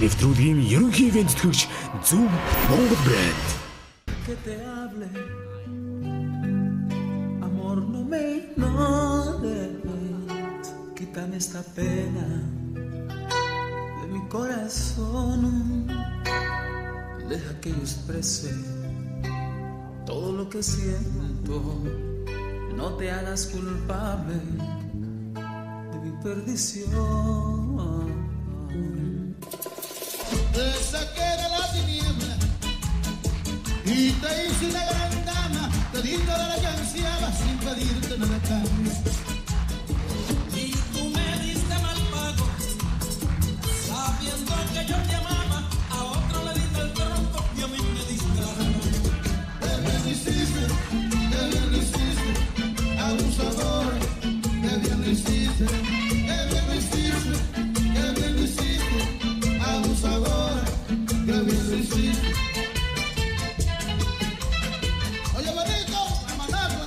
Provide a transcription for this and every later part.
нэвтрүүлгийн ерөнхий ивент тэтгэгч Зөв Монгол брэнд. Que te hable, amor, no me ignores, quítame esta pena de mi corazón, deja que yo exprese todo lo que siento, no te hagas culpable de mi perdición. Te saqué de la tiniebla y te hice una gran dama, te di toda la que ansiaba sin pedirte nada a cambio. Y tú me diste mal pago, sabiendo que yo te amaba, a otro le diste el tronco y a mí me diste la rama. Qué bien lo hiciste, abusador, qué bien lo hiciste, qué bien lo hiciste, qué bien lo hiciste, abusador, qué bien lo hiciste. Oye, bonito, a mandarla.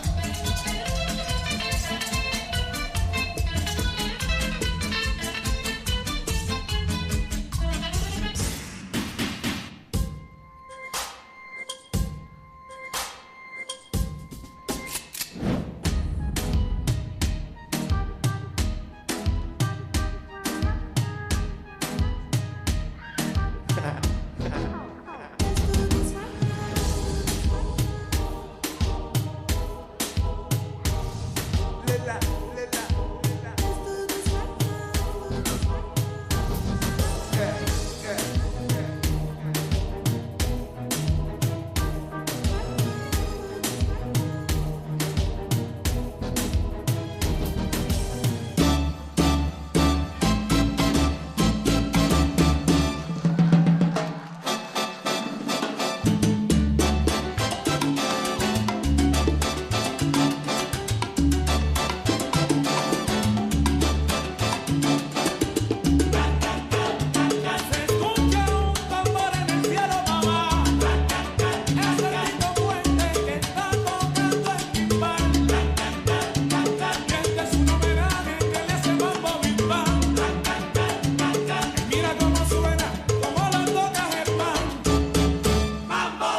Se escucha un tambor en el cielo, mamá. Es el lindo puente que está tocando el timbal. Y este es un homenaje que le hace mambo Big Bang. Mira cómo suena, cómo lo toca Germán. ¡Mambo!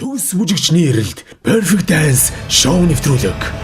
Төвс бүжигчний эрэлд Perfect Dance шоу нэвтрүүлэг.